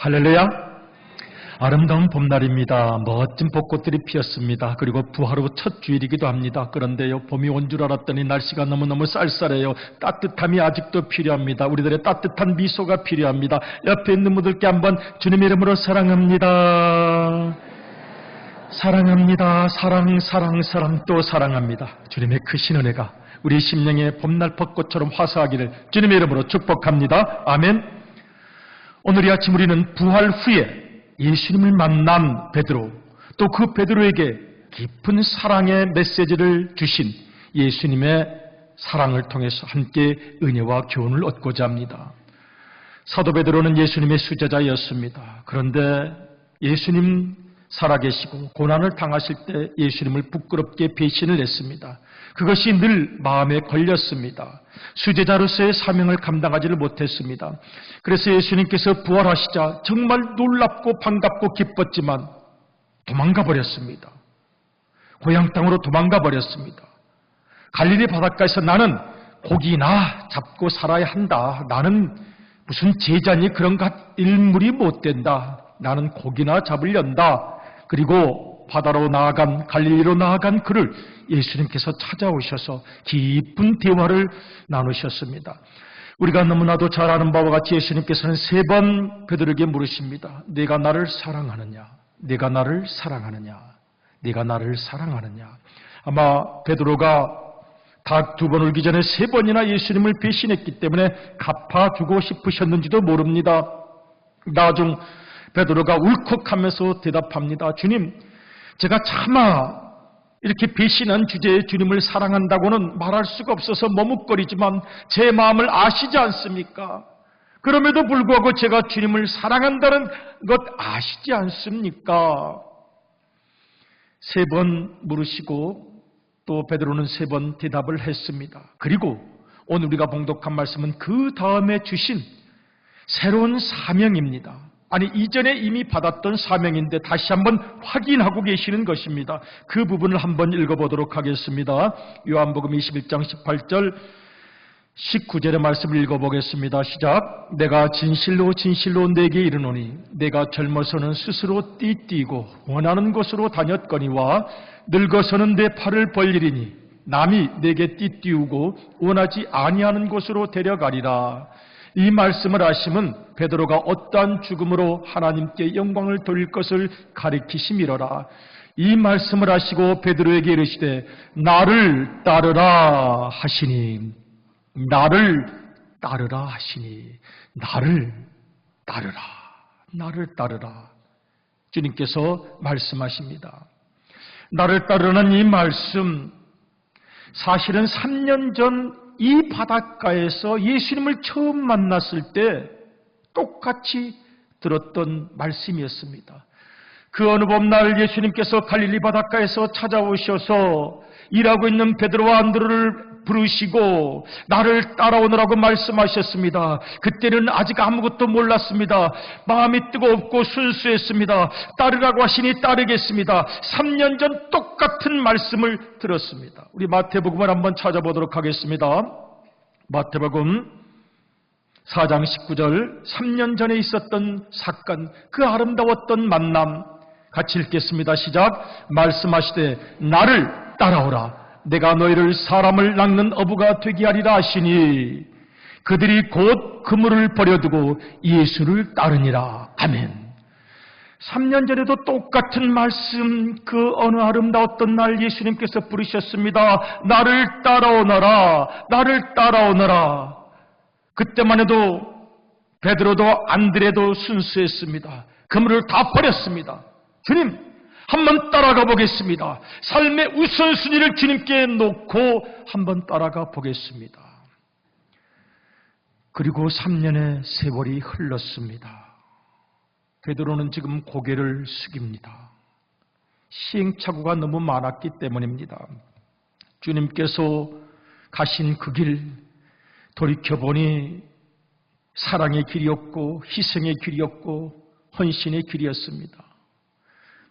할렐루야! 아름다운 봄날입니다. 멋진 벚꽃들이 피었습니다. 그리고 부활 후 첫 주일이기도 합니다. 그런데요, 봄이 온 줄 알았더니 날씨가 너무너무 쌀쌀해요. 따뜻함이 아직도 필요합니다. 우리들의 따뜻한 미소가 필요합니다. 옆에 있는 분들께 한번 주님의 이름으로 사랑합니다. 사랑합니다. 사랑 또 사랑합니다. 주님의 크신 은혜가 우리 심령의 봄날 벚꽃처럼 화사하기를 주님의 이름으로 축복합니다. 아멘. 오늘 이 아침 우리는 부활 후에 예수님을 만난 베드로, 또 그 베드로에게 깊은 사랑의 메시지를 주신 예수님의 사랑을 통해서 함께 은혜와 교훈을 얻고자 합니다. 사도 베드로는 예수님의 수제자였습니다. 그런데 예수님 살아계시고 고난을 당하실 때 예수님을 부끄럽게 배신을 했습니다. 그것이 늘 마음에 걸렸습니다. 수제자로서의 사명을 감당하지를 못했습니다. 그래서 예수님께서 부활하시자 정말 놀랍고 반갑고 기뻤지만 도망가 버렸습니다. 고향 땅으로 도망가 버렸습니다. 갈릴리 바닷가에서 나는 고기나 잡고 살아야 한다. 나는 무슨 제자니 그런 것 일물이 못 된다. 나는 고기나 잡으련다. 그리고 바다로 나아간 갈릴리로 나아간 그를 예수님께서 찾아오셔서 깊은 대화를 나누셨습니다. 우리가 너무나도 잘 아는 바와 같이 예수님께서는 3번 베드로에게 물으십니다. 네가 나를 사랑하느냐? 네가 나를 사랑하느냐? 네가 나를 사랑하느냐? 아마 베드로가 닭 2번 울기 전에 3번이나 예수님을 배신했기 때문에 갚아주고 싶으셨는지도 모릅니다. 나중 베드로가 울컥하면서 대답합니다. 주님, 제가 차마 이렇게 배신한 주제에 주님을 사랑한다고는 말할 수가 없어서 머뭇거리지만 제 마음을 아시지 않습니까? 그럼에도 불구하고 제가 주님을 사랑한다는 것 아시지 않습니까? 3번 물으시고 또 베드로는 3번 대답을 했습니다. 그리고 오늘 우리가 봉독한 말씀은 그 다음에 주신 새로운 사명입니다. 아니, 이전에 이미 받았던 사명인데 다시 한번 확인하고 계시는 것입니다. 그 부분을 한번 읽어보도록 하겠습니다. 요한복음 21장 18절 19절의 말씀을 읽어보겠습니다. 시작. 내가 진실로 진실로 내게 이르노니 내가 젊어서는 스스로 띠띠고 원하는 곳으로 다녔거니와 늙어서는 내 팔을 벌리리니 남이 내게 띠띠우고 원하지 아니하는 곳으로 데려가리라. 이 말씀을 하심은 베드로가 어떠한 죽음으로 하나님께 영광을 돌릴 것을 가리키심이로라. 이 말씀을 하시고 베드로에게 이르시되 나를 따르라 하시니, 나를 따르라 하시니, 나를 따르라, 나를 따르라. 주님께서 말씀하십니다. 나를 따르는 이 말씀, 사실은 3년 전 이 바닷가에서 예수님을 처음 만났을 때 똑같이 들었던 말씀이었습니다. 그 어느 봄날 예수님께서 갈릴리 바닷가에서 찾아오셔서 일하고 있는 베드로와 안드로를 부르시고 나를 따라오느라고 말씀하셨습니다. 그때는 아직 아무것도 몰랐습니다. 마음이 뜨겁고 순수했습니다. 따르라고 하시니 따르겠습니다. 3년 전 똑같은 말씀을 들었습니다. 우리 마태복음을 한번 찾아보도록 하겠습니다. 마태복음 4장 19절, 3년 전에 있었던 사건, 그 아름다웠던 만남 같이 읽겠습니다. 시작. 말씀하시되 나를 따라오라. 내가 너희를 사람을 낚는 어부가 되게 하리라 하시니 그들이 곧 그물을 버려두고 예수를 따르니라. 아멘. 3년 전에도 똑같은 말씀, 그 어느 아름다웠던 날 예수님께서 부르셨습니다. 나를 따라오너라. 나를 따라오너라. 그때만 해도 베드로도 안드레도 순수했습니다. 그물을 다 버렸습니다. 주님, 한번 따라가 보겠습니다. 삶의 우선순위를 주님께 놓고 한번 따라가 보겠습니다. 그리고 3년의 세월이 흘렀습니다. 베드로는 지금 고개를 숙입니다. 시행착오가 너무 많았기 때문입니다. 주님께서 가신 그 길 돌이켜보니 사랑의 길이었고 희생의 길이었고 헌신의 길이었습니다.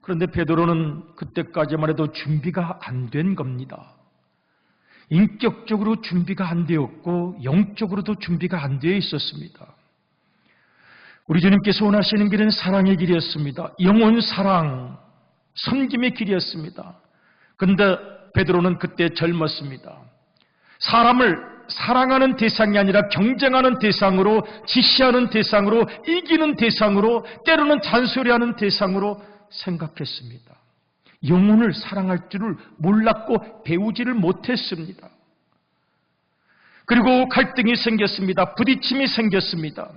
그런데 베드로는 그때까지만 해도 준비가 안 된 겁니다. 인격적으로 준비가 안 되었고 영적으로도 준비가 안 되어 있었습니다. 우리 주님께서 원하시는 길은 사랑의 길이었습니다. 영혼 사랑, 섬김의 길이었습니다. 그런데 베드로는 그때 젊었습니다. 사람을 사랑하는 대상이 아니라 경쟁하는 대상으로, 지시하는 대상으로, 이기는 대상으로, 때로는 잔소리하는 대상으로 생각했습니다. 영혼을 사랑할 줄을 몰랐고 배우지를 못했습니다. 그리고 갈등이 생겼습니다. 부딪힘이 생겼습니다.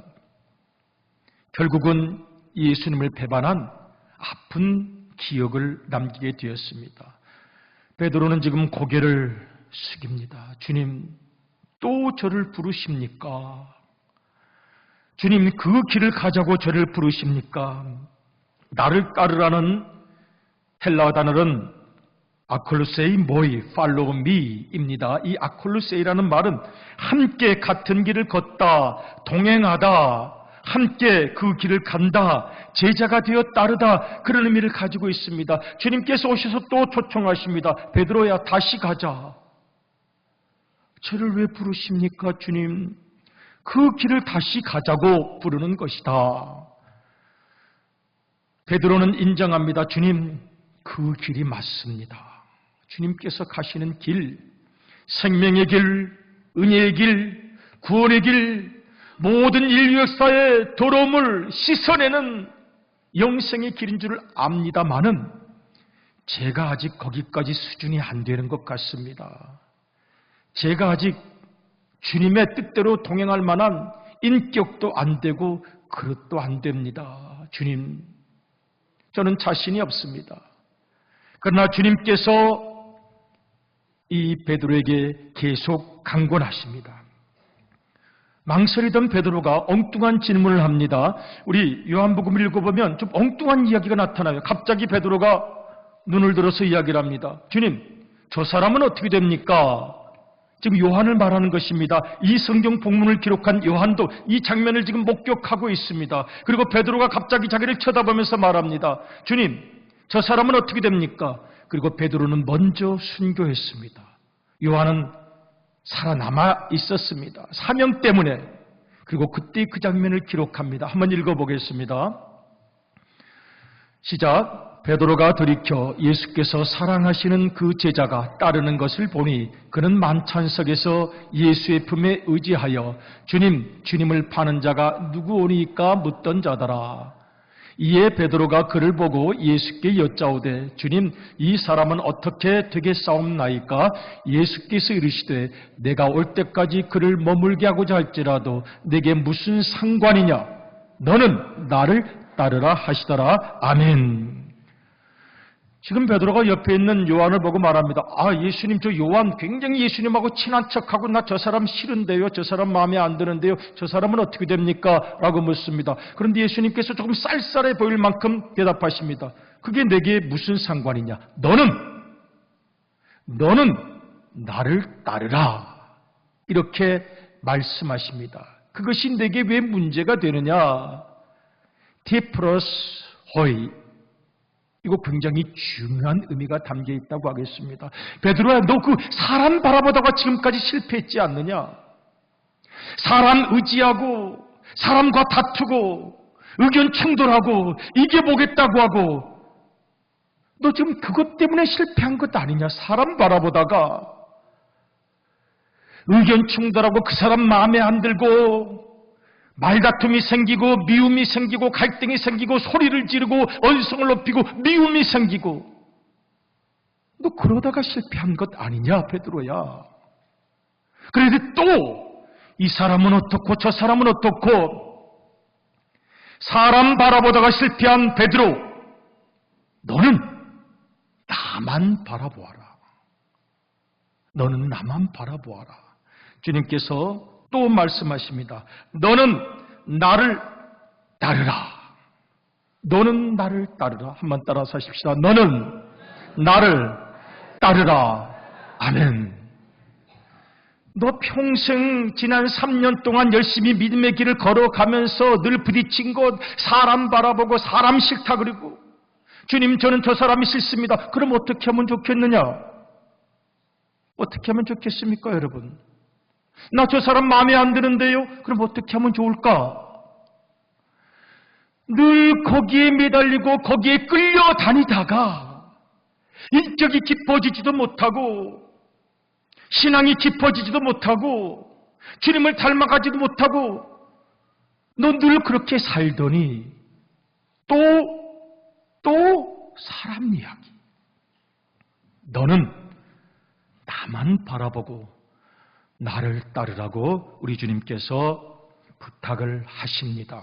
결국은 예수님을 배반한 아픈 기억을 남기게 되었습니다. 베드로는 지금 고개를 숙입니다. 주님, 또 저를 부르십니까? 주님, 그 길을 가자고 저를 부르십니까? 나를 따르라는 헬라어 단어는 아콜루세이 모이, 팔로우 미입니다. 이 아콜루세이라는 말은 함께 같은 길을 걷다, 동행하다, 함께 그 길을 간다, 제자가 되어 따르다, 그런 의미를 가지고 있습니다. 주님께서 오셔서 또 초청하십니다. 베드로야, 다시 가자. 저를 왜 부르십니까, 주님? 그 길을 다시 가자고 부르는 것이다. 베드로는 인정합니다. 주님, 그 길이 맞습니다. 주님께서 가시는 길, 생명의 길, 은혜의 길, 구원의 길, 모든 인류 역사의 더러움을 씻어내는 영생의 길인 줄 압니다마는 제가 아직 거기까지 수준이 안 되는 것 같습니다. 제가 아직 주님의 뜻대로 동행할 만한 인격도 안 되고 그릇도 안 됩니다. 주님, 저는 자신이 없습니다. 그러나 주님께서 이 베드로에게 계속 강권하십니다. 망설이던 베드로가 엉뚱한 질문을 합니다. 우리 요한복음을 읽어보면 좀 엉뚱한 이야기가 나타나요. 갑자기 베드로가 눈을 들어서 이야기를 합니다. 주님, 저 사람은 어떻게 됩니까? 지금 요한을 말하는 것입니다. 이 성경 본문을 기록한 요한도 이 장면을 지금 목격하고 있습니다. 그리고 베드로가 갑자기 자기를 쳐다보면서 말합니다. 주님, 저 사람은 어떻게 됩니까? 그리고 베드로는 먼저 순교했습니다. 요한은 살아남아 있었습니다. 사명 때문에. 그리고 그때 그 장면을 기록합니다. 한번 읽어보겠습니다. 시작. 베드로가 돌이켜 예수께서 사랑하시는 그 제자가 따르는 것을 보니 그는 만찬석에서 예수의 품에 의지하여 주님, 주님을 파는 자가 누구오니까 묻던 자더라. 이에 베드로가 그를 보고 예수께 여짜오되 주님, 이 사람은 어떻게 되겠사옵나이까? 예수께서 이르시되 내가 올 때까지 그를 머물게 하고자 할지라도 내게 무슨 상관이냐? 너는 나를 따르라 하시더라. 아멘. 지금 베드로가 옆에 있는 요한을 보고 말합니다. 아, 예수님, 저 요한 굉장히 예수님하고 친한 척하고 나 저 사람 싫은데요. 저 사람 마음에 안 드는데요. 저 사람은 어떻게 됩니까? 라고 묻습니다. 그런데 예수님께서 조금 쌀쌀해 보일 만큼 대답하십니다. 그게 내게 무슨 상관이냐? 너는 나를 따르라. 이렇게 말씀하십니다. 그것이 내게 왜 문제가 되느냐? 티프로스 호이. 이거 굉장히 중요한 의미가 담겨 있다고 하겠습니다. 베드로야, 너 그 사람 바라보다가 지금까지 실패했지 않느냐? 사람 의지하고 사람과 다투고 의견 충돌하고 이겨보겠다고 하고 너 지금 그것 때문에 실패한 것 아니냐? 사람 바라보다가 의견 충돌하고 그 사람 마음에 안 들고 말다툼이 생기고 미움이 생기고 갈등이 생기고 소리를 지르고 언성을 높이고 미움이 생기고 너 그러다가 실패한 것 아니냐, 베드로야? 그런데 또 이 사람은 어떻고 저 사람은 어떻고 사람 바라보다가 실패한 베드로, 너는 나만 바라보아라. 너는 나만 바라보아라. 주님께서 또 말씀하십니다. 너는 나를 따르라. 너는 나를 따르라. 한번 따라서 하십시다. 너는 나를 따르라. 아멘. 너 평생 지난 3년 동안 열심히 믿음의 길을 걸어가면서 늘 부딪힌 것, 사람 바라보고 사람 싫다 그러고 주님, 저는 저 사람이 싫습니다. 그럼 어떻게 하면 좋겠느냐? 어떻게 하면 좋겠습니까, 여러분? 나 저 사람 마음에 안 드는데요? 그럼 어떻게 하면 좋을까? 늘 거기에 매달리고 거기에 끌려다니다가 인격이 깊어지지도 못하고 신앙이 깊어지지도 못하고 주님을 닮아가지도 못하고 너 늘 그렇게 살더니 또 사람 이야기. 너는 나만 바라보고 나를 따르라고 우리 주님께서 부탁을 하십니다.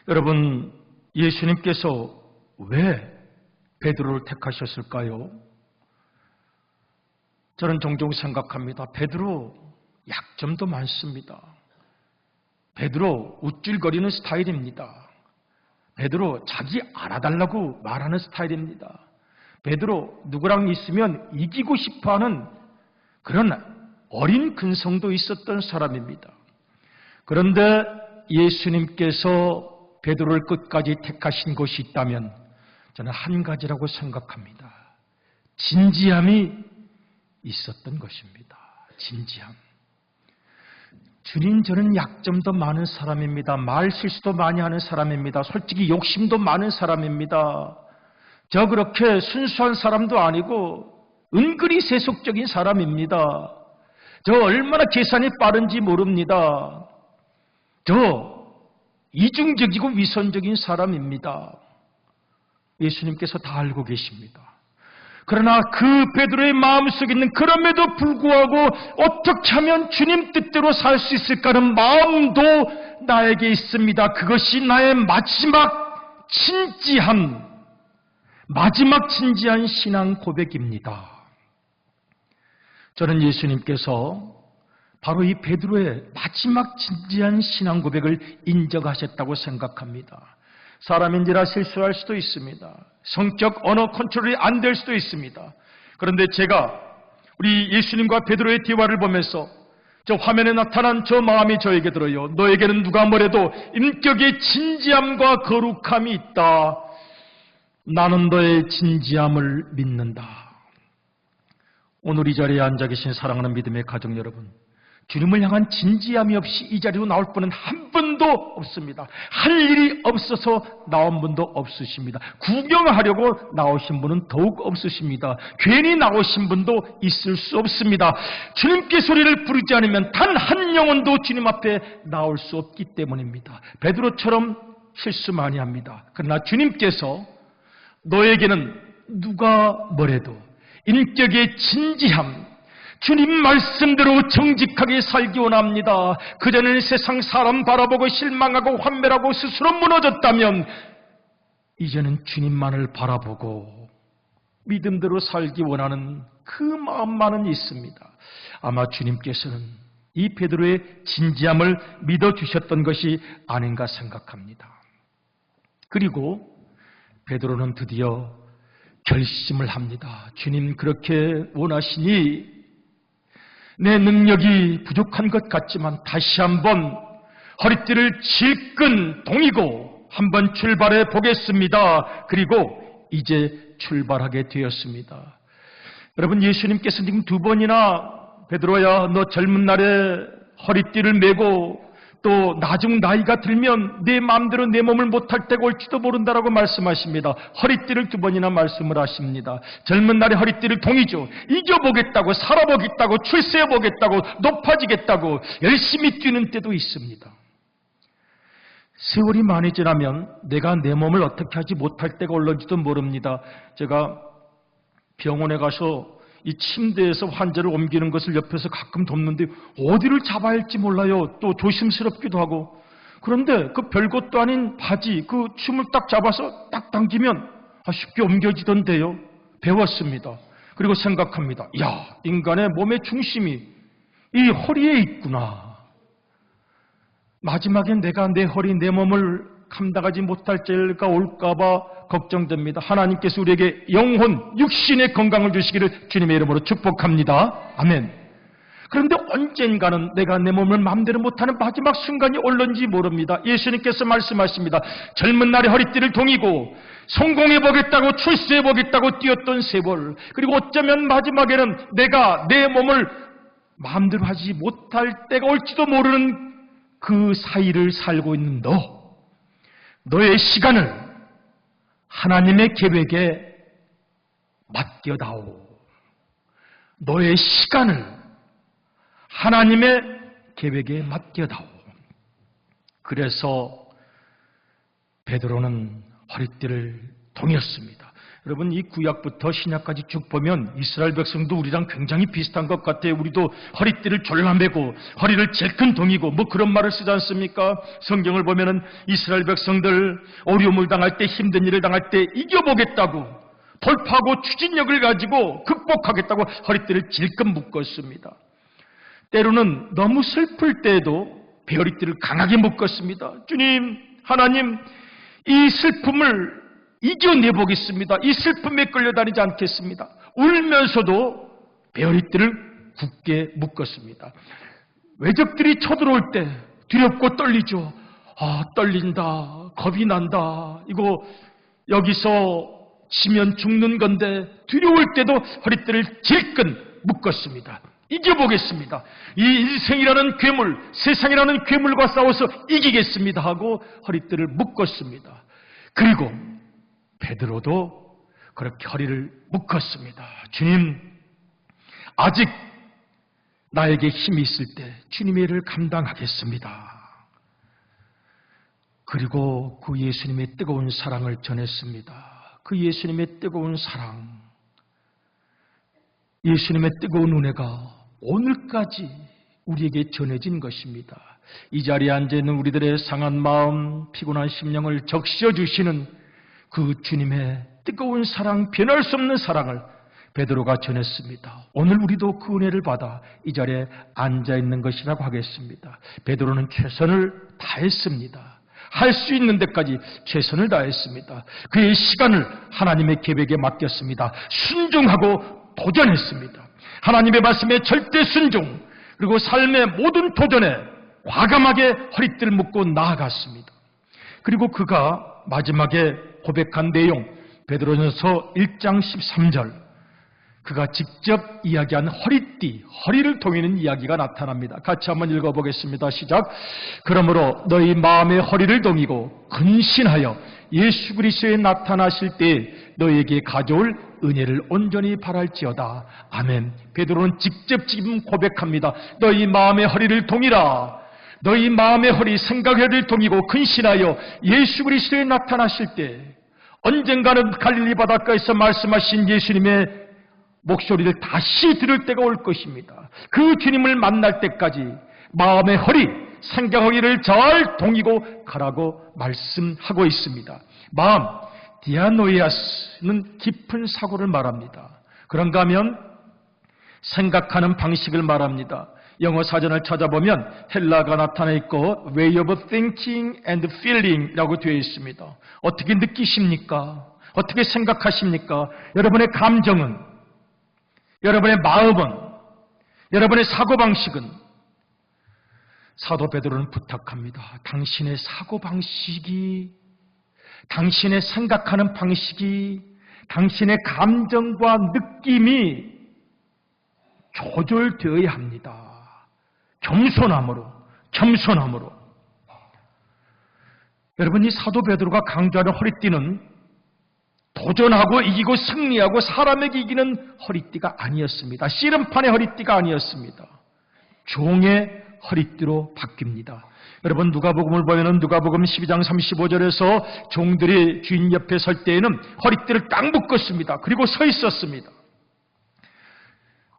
여러분, 예수님께서 왜 베드로를 택하셨을까요? 저는 종종 생각합니다. 베드로 약점도 많습니다. 베드로 우쭐거리는 스타일입니다. 베드로 자기 알아달라고 말하는 스타일입니다. 베드로 누구랑 있으면 이기고 싶어하는 그런 어린 근성도 있었던 사람입니다. 그런데 예수님께서 베드로를 끝까지 택하신 것이 있다면 저는 한 가지라고 생각합니다. 진지함이 있었던 것입니다. 진지함. 주님, 저는 약점도 많은 사람입니다. 말 실수도 많이 하는 사람입니다. 솔직히 욕심도 많은 사람입니다. 저 그렇게 순수한 사람도 아니고 은근히 세속적인 사람입니다. 저 얼마나 계산이 빠른지 모릅니다. 저 이중적이고 위선적인 사람입니다. 예수님께서 다 알고 계십니다. 그러나 그 베드로의 마음속에 있는 그럼에도 불구하고 어떻게 하면 주님 뜻대로 살 수 있을까는 마음도 나에게 있습니다. 그것이 나의 마지막 진지한 신앙 고백입니다. 저는 예수님께서 바로 이 베드로의 마지막 진지한 신앙 고백을 인정하셨다고 생각합니다. 사람인지라 실수할 수도 있습니다. 성격 언어 컨트롤이 안 될 수도 있습니다. 그런데 제가 우리 예수님과 베드로의 대화를 보면서 저 화면에 나타난 저 마음이 저에게 들어요. 너에게는 누가 뭐래도 인격의 진지함과 거룩함이 있다. 나는 너의 진지함을 믿는다. 오늘 이 자리에 앉아 계신 사랑하는 믿음의 가족 여러분, 주님을 향한 진지함이 없이 이 자리로 나올 분은 한 분도 없습니다. 할 일이 없어서 나온 분도 없으십니다. 구경하려고 나오신 분은 더욱 없으십니다. 괜히 나오신 분도 있을 수 없습니다. 주님께 소리를 부르지 않으면 단 한 영혼도 주님 앞에 나올 수 없기 때문입니다. 베드로처럼 실수 많이 합니다. 그러나 주님께서 너에게는 누가 뭐래도 인격의 진지함, 주님 말씀대로 정직하게 살기 원합니다. 그전에는 세상 사람 바라보고 실망하고 환멸하고 스스로 무너졌다면 이제는 주님만을 바라보고 믿음대로 살기 원하는 그 마음만은 있습니다. 아마 주님께서는 이 베드로의 진지함을 믿어주셨던 것이 아닌가 생각합니다. 그리고 베드로는 드디어 결심을 합니다. 주님 그렇게 원하시니 내 능력이 부족한 것 같지만 다시 한번 허리띠를 질끈 동이고 한번 출발해 보겠습니다. 그리고 이제 출발하게 되었습니다. 여러분, 예수님께서 지금 두 번이나 베드로야 너 젊은 날에 허리띠를 메고 또 나중 나이가 들면 내 마음대로 내 몸을 못할 때가 올지도 모른다라고 말씀하십니다. 허리띠를 두 번이나 말씀을 하십니다. 젊은 날에 허리띠를 동이죠. 이겨보겠다고, 살아보겠다고, 출세해보겠다고, 높아지겠다고 열심히 뛰는 때도 있습니다. 세월이 많이 지나면 내가 내 몸을 어떻게 하지 못할 때가 올는지도 모릅니다. 제가 병원에 가서 이 침대에서 환자를 옮기는 것을 옆에서 가끔 돕는데 어디를 잡아야 할지 몰라요. 또 조심스럽기도 하고. 그런데 그 별것도 아닌 바지, 그 춤을 딱 잡아서 딱 당기면 쉽게 옮겨지던데요. 배웠습니다. 그리고 생각합니다. 야, 인간의 몸의 중심이 이 허리에 있구나. 마지막엔 내가 내 허리, 내 몸을 감당하지 못할 때가 올까봐 걱정됩니다. 하나님께서 우리에게 영혼, 육신의 건강을 주시기를 주님의 이름으로 축복합니다. 아멘. 그런데 언젠가는 내가 내 몸을 마음대로 못하는 마지막 순간이 올는지 모릅니다. 예수님께서 말씀하십니다. 젊은 날에 허리띠를 동이고 성공해보겠다고 출세해보겠다고 뛰었던 세월, 그리고 어쩌면 마지막에는 내가 내 몸을 마음대로 하지 못할 때가 올지도 모르는 그 사이를 살고 있는 너, 너의 시간을 하나님의 계획에 맡겨다오. 너의 시간을 하나님의 계획에 맡겨다오. 그래서 베드로는 허리띠를 동였습니다. 여러분, 이 구약부터 신약까지 쭉 보면 이스라엘 백성도 우리랑 굉장히 비슷한 것 같아요. 우리도 허리띠를 졸라매고 허리를 질끈 동이고 뭐 그런 말을 쓰지 않습니까? 성경을 보면은 이스라엘 백성들 어려움을 당할 때, 힘든 일을 당할 때 이겨보겠다고, 돌파하고 추진력을 가지고 극복하겠다고 허리띠를 질끈 묶었습니다. 때로는 너무 슬플 때에도 배허리띠를 강하게 묶었습니다. 주님, 하나님, 이 슬픔을 이겨내보겠습니다. 이 슬픔에 끌려다니지 않겠습니다. 울면서도 배허리띠를 굳게 묶었습니다. 외적들이 쳐들어올 때 두렵고 떨리죠. 떨린다, 겁이 난다, 이거 여기서 지면 죽는 건데 두려울 때도 허리띠를 질끈 묶었습니다. 이겨보겠습니다. 이 인생이라는 괴물, 세상이라는 괴물과 싸워서 이기겠습니다 하고 허리띠를 묶었습니다. 그리고 베드로도 그렇게 허리를 묶었습니다. 주님, 아직 나에게 힘이 있을 때 주님의 일을 감당하겠습니다. 그리고 그 예수님의 뜨거운 사랑을 전했습니다. 그 예수님의 뜨거운 사랑, 예수님의 뜨거운 은혜가 오늘까지 우리에게 전해진 것입니다. 이 자리에 앉아있는 우리들의 상한 마음, 피곤한 심령을 적셔주시는 그 주님의 뜨거운 사랑, 변할 수 없는 사랑을 베드로가 전했습니다. 오늘 우리도 그 은혜를 받아 이 자리에 앉아있는 것이라고 하겠습니다. 베드로는 최선을 다했습니다. 할 수 있는 데까지 최선을 다했습니다. 그의 시간을 하나님의 계획에 맡겼습니다. 순종하고 도전했습니다. 하나님의 말씀에 절대 순종, 그리고 삶의 모든 도전에 과감하게 허리띠를 묶고 나아갔습니다. 그리고 그가 마지막에 고백한 내용, 베드로전서 1장 13절, 그가 직접 이야기한 허리띠, 허리를 동이는 이야기가 나타납니다. 같이 한번 읽어보겠습니다. 시작. 그러므로 너희 마음의 허리를 동이고 근신하여 예수 그리스도에 나타나실 때 너희에게 가져올 은혜를 온전히 바랄지어다. 아멘. 베드로는 직접 지금 고백합니다. 너희 마음의 허리를 동이라. 너희 마음의 허리, 생각의 허리를 동이고 근신하여 예수 그리스도에 나타나실 때, 언젠가는 갈릴리 바닷가에서 말씀하신 예수님의 목소리를 다시 들을 때가 올 것입니다. 그 주님을 만날 때까지 마음의 허리, 생각 허리를 잘 동이고 가라고 말씀하고 있습니다. 마음, 디아노이아스는 깊은 사고를 말합니다. 그런가 하면 생각하는 방식을 말합니다. 영어 사전을 찾아보면 헬라가 나타나 있고 way of thinking and feeling이라고 되어 있습니다. 어떻게 느끼십니까? 어떻게 생각하십니까? 여러분의 감정은, 여러분의 마음은, 여러분의 사고방식은, 사도 베드로는 부탁합니다. 당신의 사고방식이, 당신의 생각하는 방식이, 당신의 감정과 느낌이 조절되어야 합니다. 겸손함으로. 여러분, 이 사도 베드로가 강조하는 허리띠는 도전하고 이기고 승리하고 사람에게 이기는 허리띠가 아니었습니다. 씨름판의 허리띠가 아니었습니다. 종의 허리띠로 바뀝니다. 여러분, 누가복음을 보면 누가복음 12장 35절에서 종들이 주인 옆에 설 때에는 허리띠를 딱 묶었습니다. 그리고 서 있었습니다.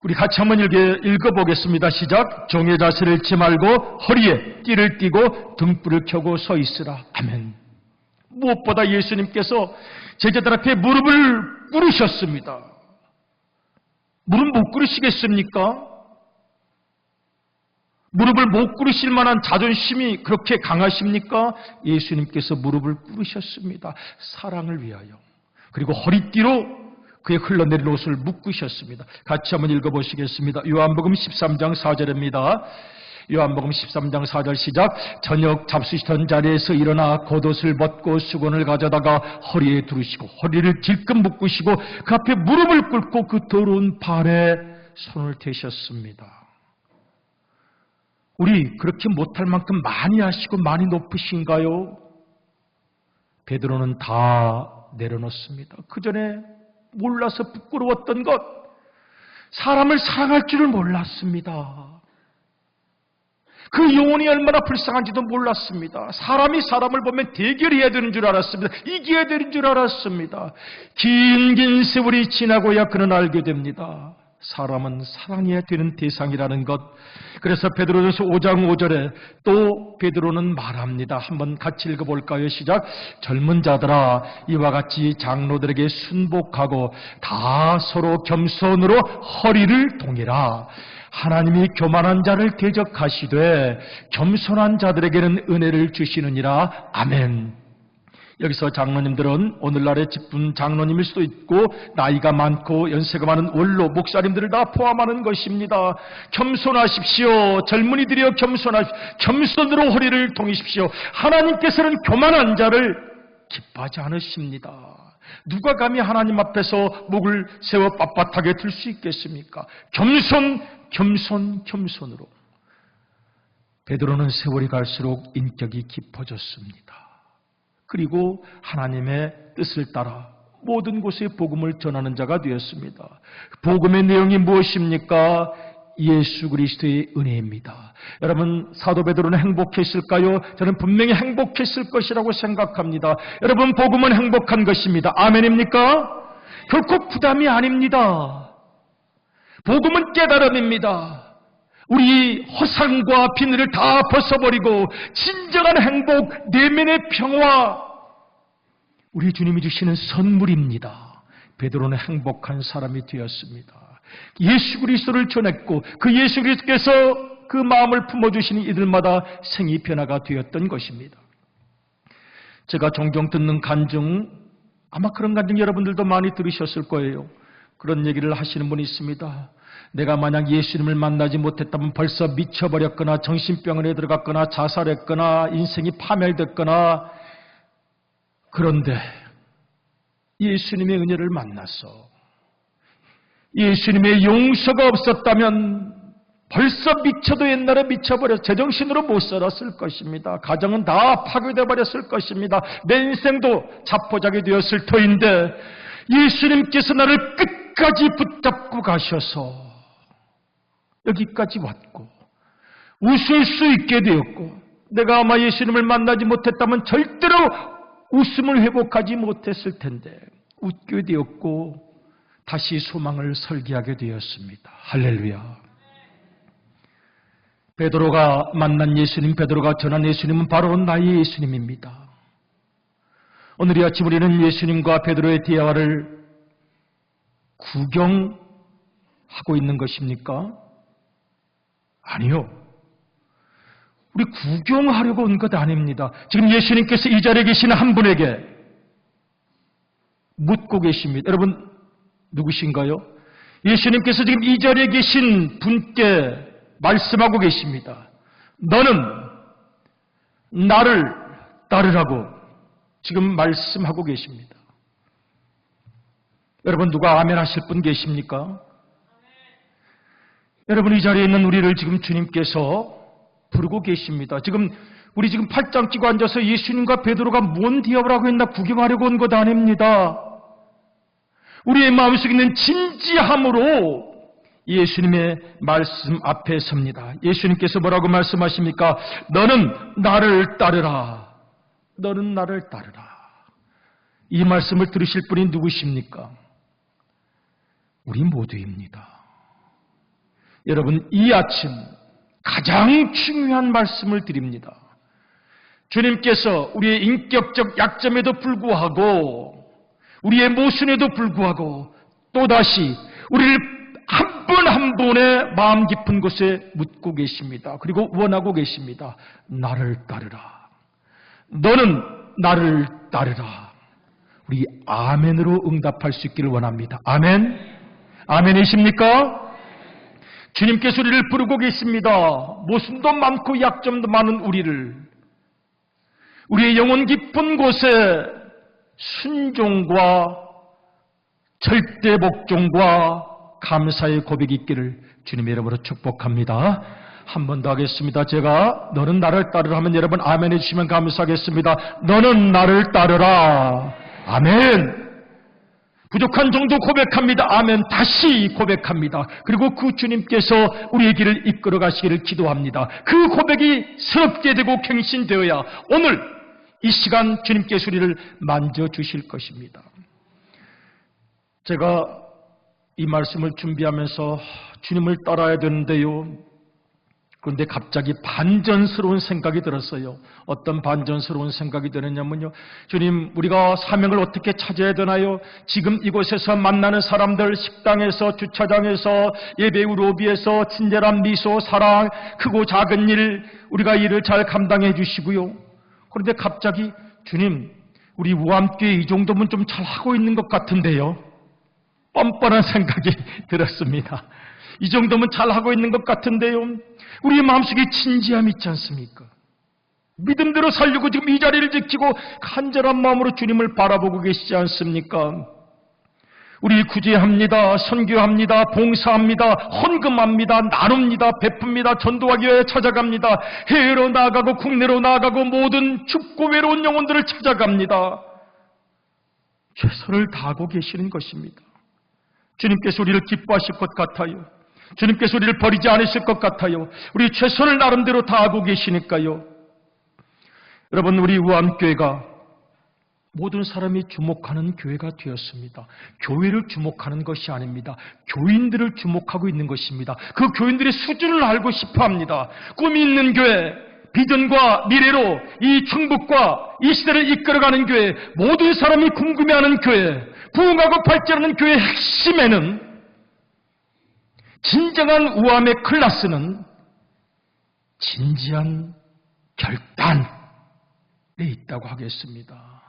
우리 같이 한번 읽어보겠습니다. 시작. 종의 자세를 잃지 말고 허리에 띠를 띠고 등불을 켜고 서 있으라. 아멘. 무엇보다 예수님께서 제자들 앞에 무릎을 꿇으셨습니다. 무릎 못 꿇으시겠습니까? 무릎을 못 꿇으실 만한 자존심이 그렇게 강하십니까? 예수님께서 무릎을 꿇으셨습니다. 사랑을 위하여. 그리고 허리띠로 그의 흘러내린 옷을 묶으셨습니다. 같이 한번 읽어보시겠습니다. 요한복음 13장 4절입니다. 요한복음 13장 4절 시작. 저녁 잡수시던 자리에서 일어나 겉옷을 벗고 수건을 가져다가 허리에 두르시고 허리를 질끈 묶으시고 그 앞에 무릎을 꿇고 그 더러운 발에 손을 대셨습니다. 우리 그렇게 못할 만큼 많이 하시고 많이 높으신가요? 베드로는 다 내려놓습니다. 그 전에 몰라서 부끄러웠던 것, 사람을 사랑할 줄을 몰랐습니다. 그 영혼이 얼마나 불쌍한지도 몰랐습니다. 사람이 사람을 보면 대결해야 되는 줄 알았습니다. 이겨야 되는 줄 알았습니다. 긴 세월이 지나고야 그는 알게 됩니다. 사람은 사랑해야 되는 대상이라는 것. 그래서 베드로전서 5장 5절에 또 베드로는 말합니다. 한번 같이 읽어볼까요? 시작. 젊은 자들아, 이와 같이 장로들에게 순복하고 다 서로 겸손으로 허리를 동이라. 하나님이 교만한 자를 대적하시되 겸손한 자들에게는 은혜를 주시느니라. 아멘. 여기서 장로님들은 오늘날의 직분 장로님일 수도 있고 나이가 많고 연세가 많은 원로 목사님들을 다 포함하는 것입니다. 겸손하십시오. 젊은이들이여 겸손하십시오. 겸손으로 허리를 동이십시오. 하나님께서는 교만한 자를 기뻐하지 않으십니다. 누가 감히 하나님 앞에서 목을 세워 빳빳하게 들 수 있겠습니까? 겸손으로. 베드로는 세월이 갈수록 인격이 깊어졌습니다. 그리고 하나님의 뜻을 따라 모든 곳에 복음을 전하는 자가 되었습니다. 복음의 내용이 무엇입니까? 예수 그리스도의 은혜입니다. 여러분, 사도 베드로는 행복했을까요? 저는 분명히 행복했을 것이라고 생각합니다. 여러분, 복음은 행복한 것입니다. 아멘입니까? 결코 부담이 아닙니다. 복음은 깨달음입니다. 우리 허상과 비늘을 다 벗어버리고 진정한 행복, 내면의 평화, 우리 주님이 주시는 선물입니다. 베드로는 행복한 사람이 되었습니다. 예수 그리스도를 전했고 그 예수 그리스도께서 그 마음을 품어주시는 이들마다 생이 변화가 되었던 것입니다. 제가 종종 듣는 간증, 아마 그런 간증 여러분들도 많이 들으셨을 거예요. 그런 얘기를 하시는 분이 있습니다. 내가 만약 예수님을 만나지 못했다면 벌써 미쳐버렸거나 정신병원에 들어갔거나 자살했거나 인생이 파멸됐거나, 그런데 예수님의 은혜를 만나서 예수님의 용서가 없었다면 벌써 미쳐도 옛날에 미쳐버려 제정신으로 못 살았을 것입니다. 가정은 다 파괴되어 버렸을 것입니다. 내 인생도 자포자기 되었을 터인데 예수님께서 나를 끝까지 붙잡고 가셔서 여기까지 왔고 웃을 수 있게 되었고, 내가 아마 예수님을 만나지 못했다면 절대로 웃음을 회복하지 못했을 텐데 웃게 되었고 다시 소망을 설계하게 되었습니다. 할렐루야. 베드로가 만난 예수님, 베드로가 전한 예수님은 바로 나의 예수님입니다. 오늘 이 아침 우리는 예수님과 베드로의 대화를 구경하고 있는 것입니까? 아니요. 우리 구경하려고 온 것 아닙니다. 지금 예수님께서 이 자리에 계시는 한 분에게 묻고 계십니다. 여러분, 누구신가요? 예수님께서 지금 이 자리에 계신 분께 말씀하고 계십니다. 너는 나를 따르라고 지금 말씀하고 계십니다. 여러분, 누가 아멘 하실 분 계십니까? 여러분, 이 자리에 있는 우리를 지금 주님께서 부르고 계십니다. 우리 지금 팔짱 끼고 앉아서 예수님과 베드로가 뭔 대화를 하고 있나 구경하려고 온 것 아닙니다. 우리의 마음속에 있는 진지함으로 예수님의 말씀 앞에 섭니다. 예수님께서 뭐라고 말씀하십니까? 너는 나를 따르라. 너는 나를 따르라. 이 말씀을 들으실 분이 누구십니까? 우리 모두입니다. 여러분, 이 아침 가장 중요한 말씀을 드립니다. 주님께서 우리의 인격적 약점에도 불구하고 우리의 모순에도 불구하고 또다시 우리를 한 분 한 분의 마음 깊은 곳에 묻고 계십니다. 그리고 원하고 계십니다. 나를 따르라. 너는 나를 따르라. 우리 아멘으로 응답할 수 있기를 원합니다. 아멘? 아멘이십니까? 주님께서 우리를 부르고 계십니다. 모순도 많고 약점도 많은 우리의 영혼 깊은 곳에 순종과 절대 복종과 감사의 고백이 있기를 주님의 이름으로 축복합니다. 한 번 더 하겠습니다. 제가 너는 나를 따르라 하면 여러분 아멘 해주시면 감사하겠습니다. 너는 나를 따르라. 아멘. 부족한 정도 고백합니다. 아멘. 다시 고백합니다. 그리고 그 주님께서 우리의 길을 이끌어 가시기를 기도합니다. 그 고백이 새롭게 되고 갱신되어야 오늘 이 시간 주님께서 우리를 만져주실 것입니다. 제가 이 말씀을 준비하면서 주님을 따라야 되는데요. 그런데 갑자기 반전스러운 생각이 들었어요. 어떤 반전스러운 생각이 드느냐면요. 주님, 우리가 사명을 어떻게 찾아야 되나요? 지금 이곳에서 만나는 사람들, 식당에서, 주차장에서, 예배 로비에서 친절한 미소, 사랑, 크고 작은 일, 우리가 일을 잘 감당해 주시고요. 그런데 갑자기 주님, 우리 우암교회 이 정도면 좀 잘하고 있는 것 같은데요. 뻔뻔한 생각이 들었습니다. 이 정도면 잘하고 있는 것 같은데요. 우리의 마음속에 진지함이 있지 않습니까? 믿음대로 살려고 지금 이 자리를 지키고 간절한 마음으로 주님을 바라보고 계시지 않습니까? 우리 구제합니다. 선교합니다. 봉사합니다. 헌금합니다. 나눕니다. 베풉니다. 전도하기 위해 찾아갑니다. 해외로 나아가고 국내로 나아가고 모든 춥고 외로운 영혼들을 찾아갑니다. 최선을 다하고 계시는 것입니다. 주님께서 우리를 기뻐하실 것 같아요. 주님께서 우리를 버리지 않으실 것 같아요. 우리 최선을 나름대로 다하고 계시니까요. 여러분, 우리 우암교회가 모든 사람이 주목하는 교회가 되었습니다. 교회를 주목하는 것이 아닙니다. 교인들을 주목하고 있는 것입니다. 그 교인들의 수준을 알고 싶어합니다. 꿈이 있는 교회, 비전과 미래로 이 충북과 이 시대를 이끌어가는 교회, 모든 사람이 궁금해하는 교회, 부흥하고 발전하는 교회의 핵심에는 진정한 우암의 클래스는 진지한 결단에 있다고 하겠습니다.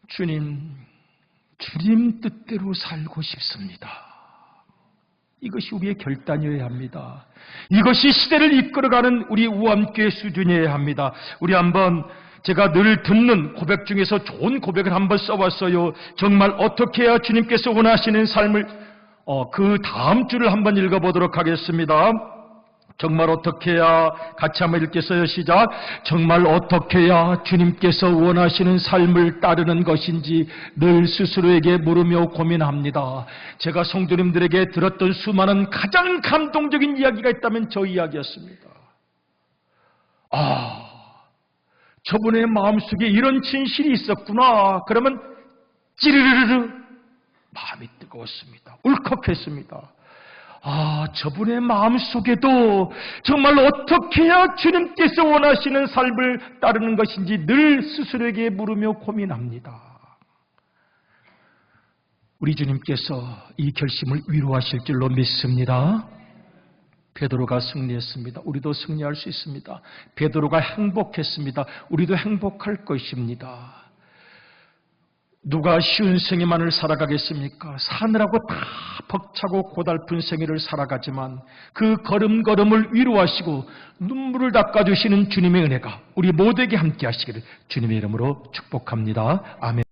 주님 뜻대로 살고 싶습니다. 이것이 우리의 결단이어야 합니다. 이것이 시대를 이끌어가는 우리 우암교회 수준이어야 합니다. 우리 한번 제가 늘 듣는 고백 중에서 좋은 고백을 한번 써봤어요. 정말 어떻게 해야 주님께서 원하시는 삶을 그 다음 주를 한번 읽어보도록 하겠습니다. 정말 어떻게 해야, 같이 한번 읽겠어요. 시작. 정말 어떻게 해야 주님께서 원하시는 삶을 따르는 것인지 늘 스스로에게 물으며 고민합니다. 제가 성도님들에게 들었던 수많은 가장 감동적인 이야기가 있다면 저 이야기였습니다. 저분의 마음속에 이런 진실이 있었구나. 그러면 찌르르르 마음이 뜨거웠습니다. 울컥했습니다. 저분의 마음속에도 정말 어떻게 해야 주님께서 원하시는 삶을 따르는 것인지 늘 스스로에게 물으며 고민합니다. 우리 주님께서 이 결심을 위로하실 줄로 믿습니다. 베드로가 승리했습니다. 우리도 승리할 수 있습니다. 베드로가 행복했습니다. 우리도 행복할 것입니다. 누가 쉬운 생애만을 살아가겠습니까? 사느라고 다 벅차고 고달픈 생애를 살아가지만 그 걸음걸음을 위로하시고 눈물을 닦아주시는 주님의 은혜가 우리 모두에게 함께 하시기를 주님의 이름으로 축복합니다. 아멘.